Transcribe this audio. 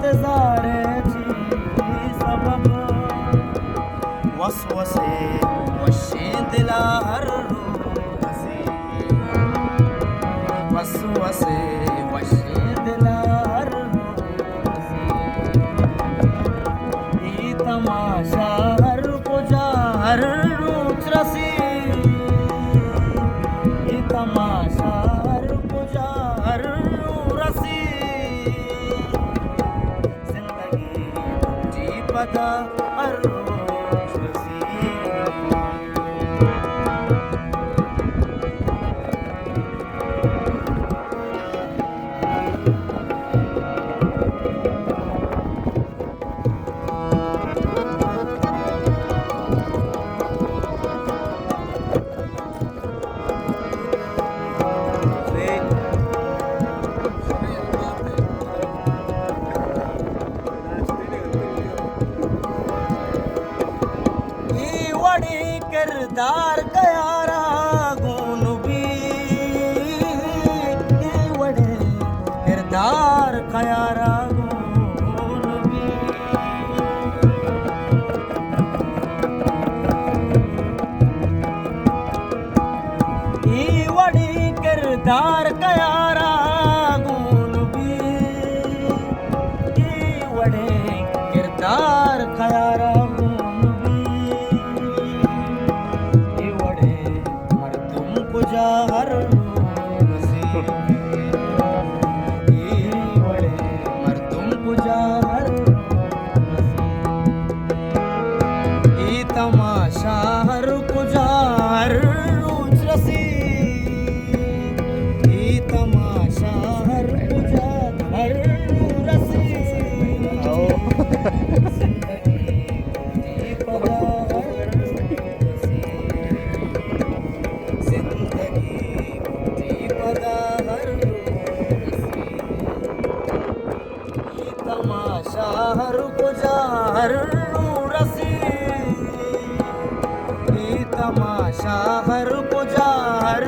इंतजाराची सबब वसवसे वशे दिला हर रोजी वसवसे वशे दिला हर रोजी ही तमाशा हर पूजा हर रोज रसी ही तमाशा हर पूजा हर रसी जिंदगी जी पता हर रोज रसी किरदार कयारा गुन भी वड़े किरदार कयारा गुन भी वड़ी किरदार कयारा गुन भी वड़े किरदार कयारा हर रोजी वड़े मर्दुम पूजा हर रोजी तमाशा हर पूजा हर रोज रसी तमाशा हर पूजा हर रसी तमाशा हर पूजा हर रसी तमाशा हर पूजा हर